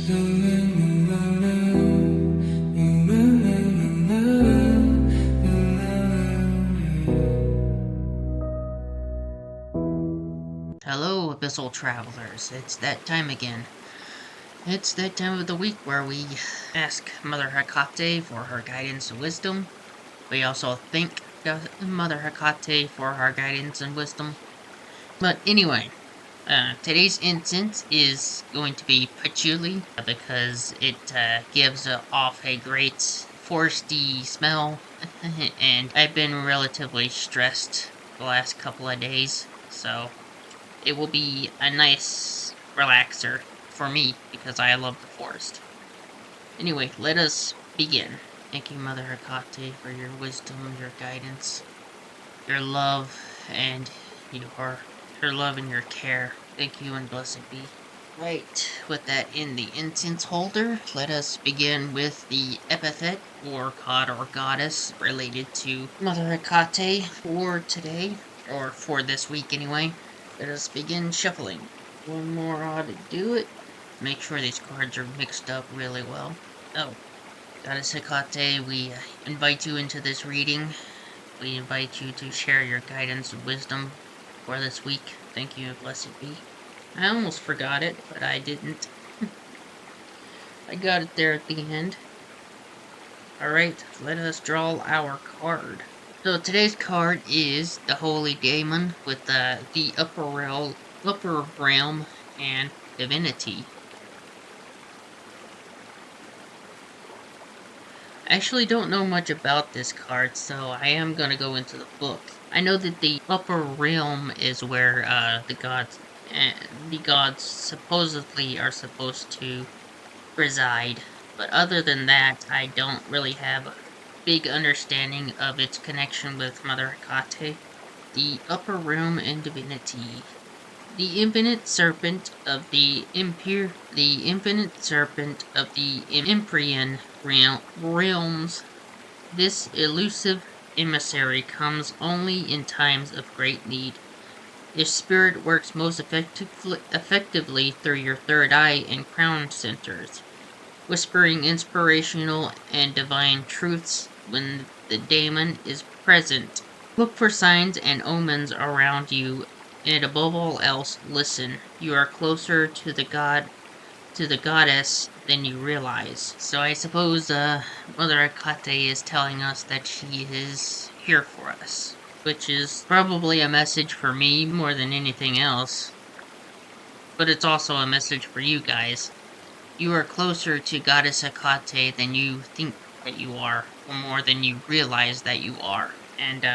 Hello, Abyssal Travelers. It's that time again. It's that time of the week where we ask Mother Hekate for her guidance and wisdom. We also thank Mother Hekate for her guidance and wisdom. But anyway, today's incense is going to be patchouli because it gives off a great foresty smell, and I've been relatively stressed the last couple of days, so it will be a nice relaxer for me because I love the forest. Anyway, let us begin. Thank you, Mother Hekate, for your wisdom, your guidance, your love, and your love and your care. Thank you and blessed be. Right, with that in the incense holder, let us begin with the epithet or god or goddess related to Mother Hekate for today, or for this week anyway. Let us begin shuffling. One more odd to do it. Make sure these cards are mixed up really well. Oh, Goddess Hekate, we invite you into this reading. We invite you to share your guidance and wisdom for this week. Thank you, blessed be. I almost forgot it, but I didn't. I got it there at the end. Alright, let us draw our card. So today's card is the Holy Daemon with the upper realm and divinity. I actually don't know much about this card, so I am gonna go into the book. I know that the upper realm is where the gods supposedly are supposed to reside, but other than that, I don't really have a big understanding of its connection with Mother Hekate. The upper realm and divinity. The infinite serpent of the Empyrean realms. This elusive emissary comes only in times of great need. Its spirit works most effectively through your third eye and crown centers, whispering inspirational and divine truths when the daemon is present. Look for signs and omens around you, and above all else, listen. You are closer to the goddess than you realize. So I suppose Mother Hekate is telling us that she is here for us, which is probably a message for me more than anything else. But it's also a message for you guys. You are closer to Goddess Hekate than you think that you are, or more than you realize that you are. And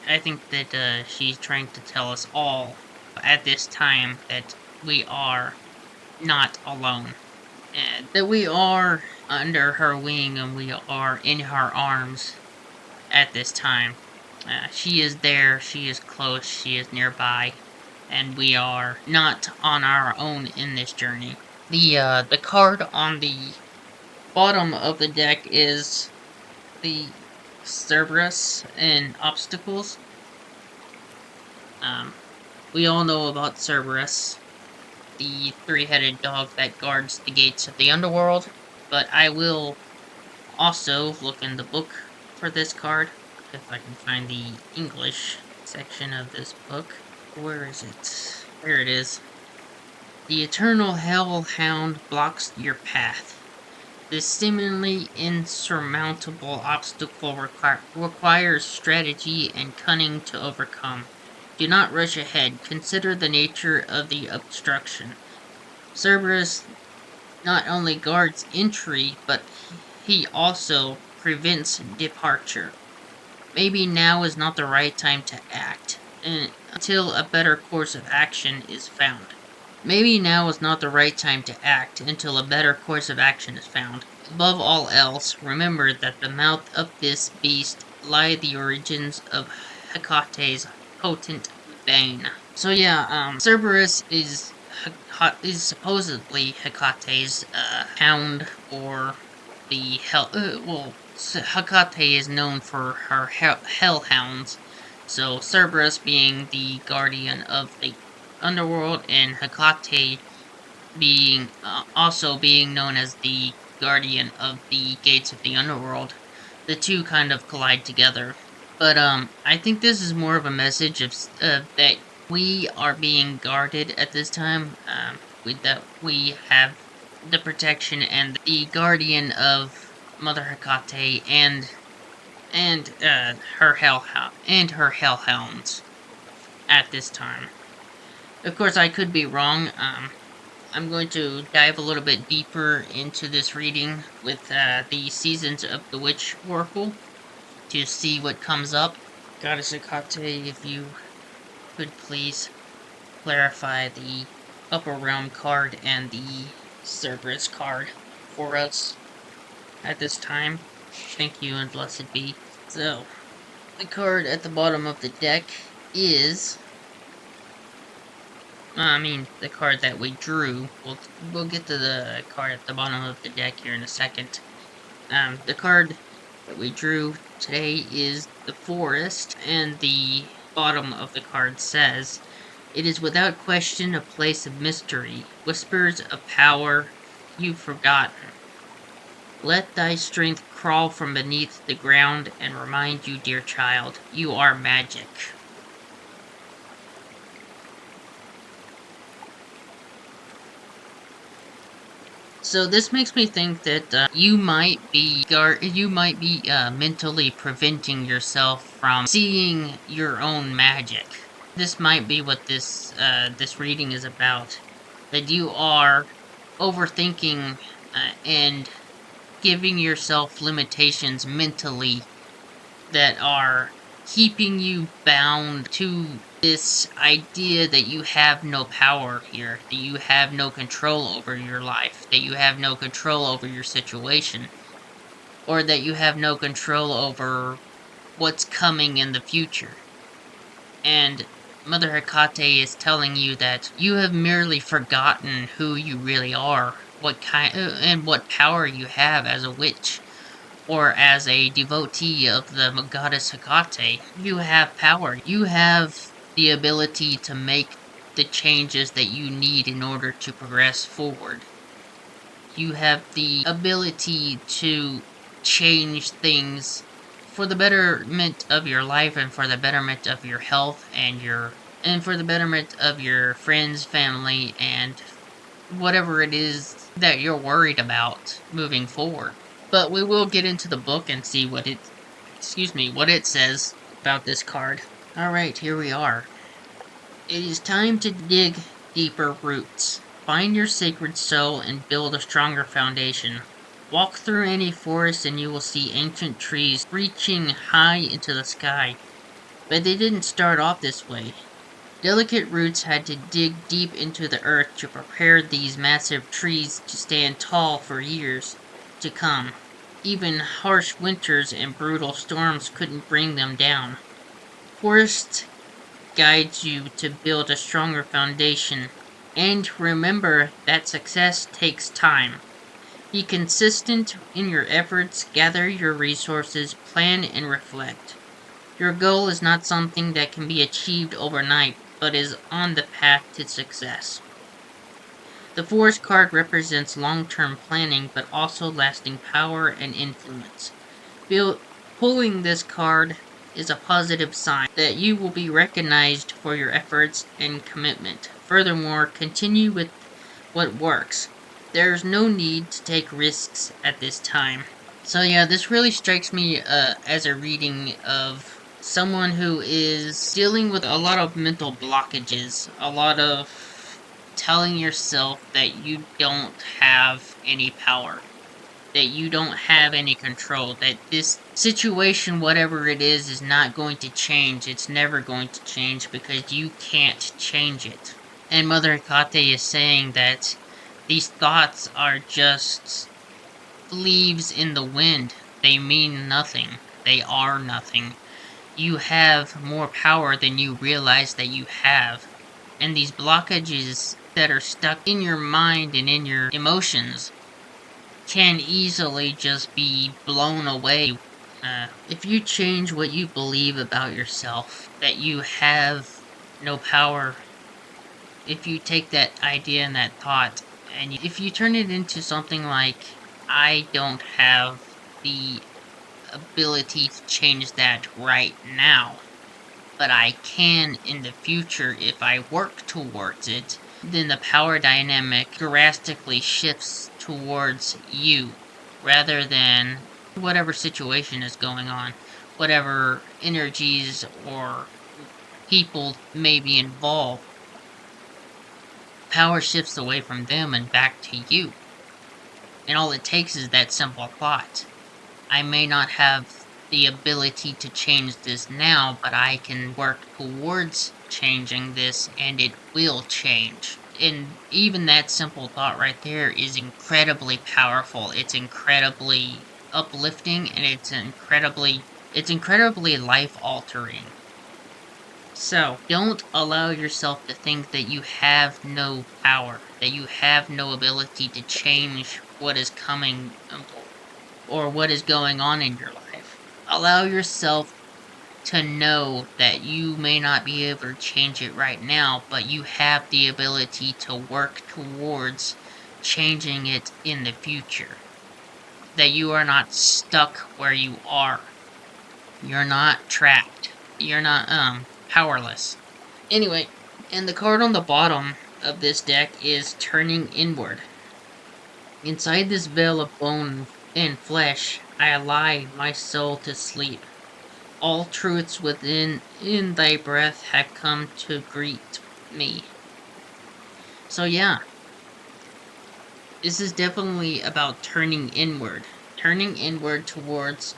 I think that she's trying to tell us all at this time that we are not alone. And that we are under her wing and we are in her arms at this time. She is there, she is close, she is nearby, and we are not on our own in this journey. The card on the bottom of the deck is the Cerberus and obstacles. We all know about Cerberus, the three-headed dog that guards the gates of the underworld, but I will also look in the book for this card, if I can find the English section of this book. Where is it? There it is. The eternal hellhound blocks your path. This seemingly insurmountable obstacle requires strategy and cunning to overcome. Do not rush ahead. Consider the nature of the obstruction. Cerberus not only guards entry, but he also prevents departure. Maybe now is not the right time to act, until a better course of action is found. Maybe now is not the right time to act until a better course of action is found. Above all else, remember that the mouth of this beast lie the origins of Hecate's potent bane. So yeah, Cerberus is supposedly Hecate's hound, or the Hekate is known for her hellhounds. So Cerberus being the guardian of the underworld, and Hekate also being known as the guardian of the gates of the underworld. The two kind of collide together. But I think this is more of a message of that we are being guarded at this time. That we have the protection and the guardian of Mother Hekate and her hellhounds at this time. Of course, I could be wrong. I'm going to dive a little bit deeper into this reading with the Seasons of the Witch Oracle to see what comes up. Goddess Hekate, if you could please clarify the Upper Realm card and the Cerberus card for us at this time. Thank you and blessed be. So, the card at the bottom of the deck is... the card that we drew. We'll get to the card at the bottom of the deck here in a second. The card that we drew today is the Forest, and the bottom of the card says, "It is without question a place of mystery, whispers of power you've forgotten. Let thy strength crawl from beneath the ground and remind you, dear child, you are magic." So this makes me think that you might be mentally preventing yourself from seeing your own magic. This might be what this reading is about. That you are overthinking and giving yourself limitations mentally that are keeping you bound to this idea that you have no power here, that you have no control over your life, that you have no control over your situation, or that you have no control over what's coming in the future. And Mother Hekate is telling you that you have merely forgotten who you really are, what power you have as a witch, or as a devotee of the goddess Hekate. You have power. You have the ability to make the changes that you need in order to progress forward. You have the ability to change things for the betterment of your life and for the betterment of your health and for the betterment of your friends, family, and whatever it is that you're worried about moving forward. But we will get into the book and see what it says about this card. Alright, here we are. It is time to dig deeper roots. Find your sacred soul and build a stronger foundation. Walk through any forest and you will see ancient trees reaching high into the sky. But they didn't start off this way. Delicate roots had to dig deep into the earth to prepare these massive trees to stand tall for years to come. Even harsh winters and brutal storms couldn't bring them down. Forest guides you to build a stronger foundation, and remember that success takes time. Be consistent in your efforts, gather your resources, plan and reflect. Your goal is not something that can be achieved overnight, but is on the path to success. The Forest card represents long-term planning, but also lasting power and influence. Pulling this card is a positive sign that you will be recognized for your efforts and commitment. Furthermore, continue with what works. There's no need to take risks at this time. So yeah, this really strikes me as a reading of someone who is dealing with a lot of mental blockages, a lot of telling yourself that you don't have any power, that you don't have any control, that this situation, whatever it is not going to change. It's never going to change because you can't change it. And Mother Hekate is saying that these thoughts are just leaves in the wind. They mean nothing. They are nothing. You have more power than you realize that you have. And these blockages that are stuck in your mind and in your emotions can easily just be blown away. If you change what you believe about yourself, that you have no power, if you take that idea and that thought And if you turn it into something like, I don't have the ability to change that right now, but I can in the future if I work towards it, then the power dynamic drastically shifts towards you rather than whatever situation is going on, whatever energies or people may be involved. Power shifts away from them and back to you. And all it takes is that simple thought. I may not have the ability to change this now, but I can work towards changing this and it will change. And even that simple thought right there is incredibly powerful. It's incredibly uplifting and it's incredibly life altering. So, don't allow yourself to think that you have no power, that you have no ability to change what is coming or what is going on in your life. Allow yourself to know that you may not be able to change it right now, but you have the ability to work towards changing it in the future. That you are not stuck where you are. You're not trapped. You're not, powerless. Anyway, and the card on the bottom of this deck is Turning Inward. Inside this veil of bone and flesh, I lie my soul to sleep. All truths within in thy breath have come to greet me. So yeah, this is definitely about turning inward towards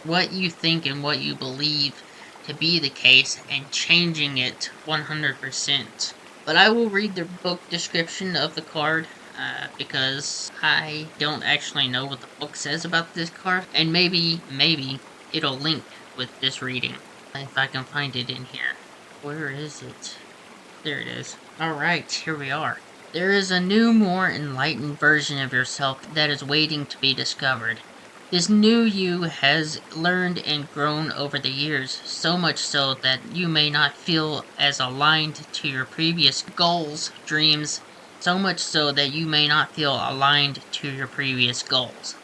what you think and what you believe to be the case and changing it 100%. But I will read the book description of the card because I don't actually know what the book says about this card, and maybe it'll link with this reading if I can find it in here. Where is it? There it is. Alright, here we are. There is a new, more enlightened version of yourself that is waiting to be discovered. This new you has learned and grown over the years, so much so that you may not feel as aligned to your previous goals, dreams, so much so that you may not feel aligned to your previous goals.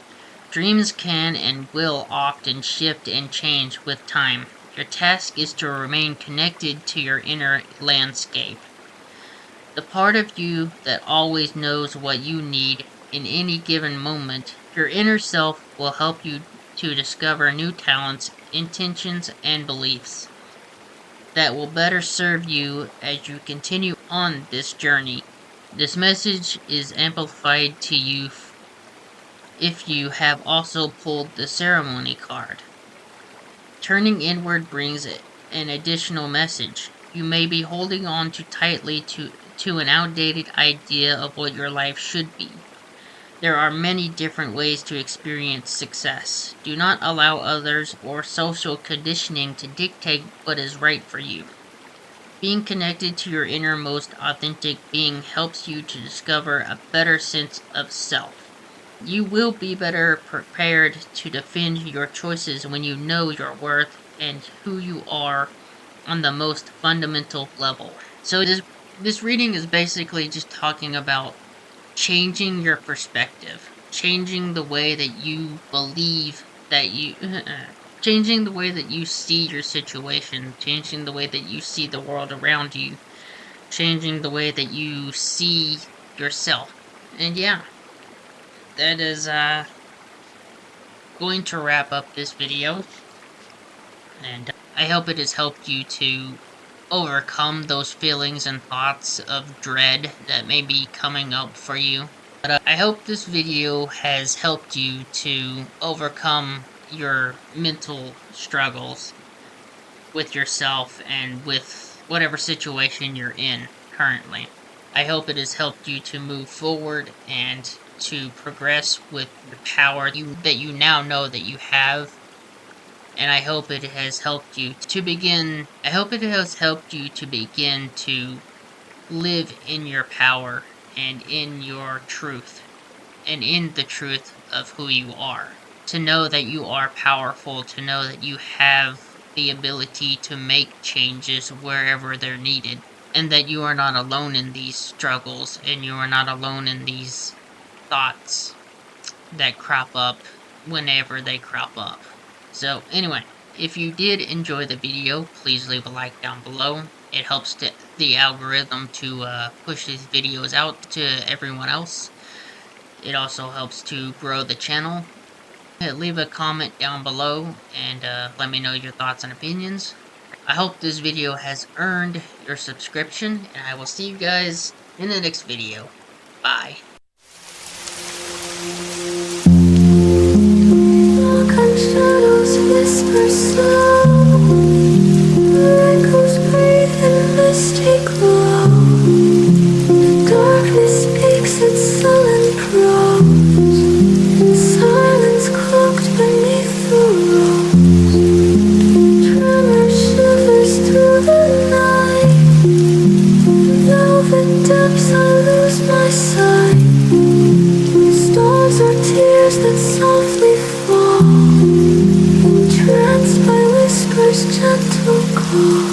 Dreams can and will often shift and change with time. Your task is to remain connected to your inner landscape. The part of you that always knows what you need in any given moment, your inner self will help you to discover new talents, intentions, and beliefs that will better serve you as you continue on this journey. This message is amplified to you if you have also pulled the ceremony card. Turning inward brings an additional message. You may be holding on too tightly to an outdated idea of what your life should be. There are many different ways to experience success. Do not allow others or social conditioning to dictate what is right for you. Being connected to your innermost authentic being helps you to discover a better sense of self. You will be better prepared to defend your choices when you know your worth and who you are on the most fundamental level. So this reading is basically just talking about changing your perspective, changing the way that you believe that you changing the way that you see your situation, changing the way that you see the world around you, changing the way that you see yourself. And yeah, that is going to wrap up this video, and I hope it has helped you to overcome those feelings and thoughts of dread that may be coming up for you. But I hope this video has helped you to overcome your mental struggles with yourself and with whatever situation you're in currently. I hope it has helped you to move forward and to progress with the power that you now know that you have. And I hope it has helped you to begin to live in your power and in your truth and in the truth of who you are. To know that you are powerful, to know that you have the ability to make changes wherever they're needed. and that you are not alone in these struggles, and you are not alone in these thoughts that crop up whenever they crop up. So anyway, if you did enjoy the video, please leave a like down below. It helps the algorithm to push these videos out to everyone else. It also helps to grow the channel. Leave a comment down below and let me know your thoughts and opinions. I hope this video has earned your subscription, and I will see you guys in the next video. Bye. Shadows whisper slow, echoes breathe in misty glow. Darkness speaks its sullen prose, silence cloaked beneath the rose. Tremor shivers through the night, velvet depths I lose my sight. Stones are tears that softly fall, entranced by whispers gentle call.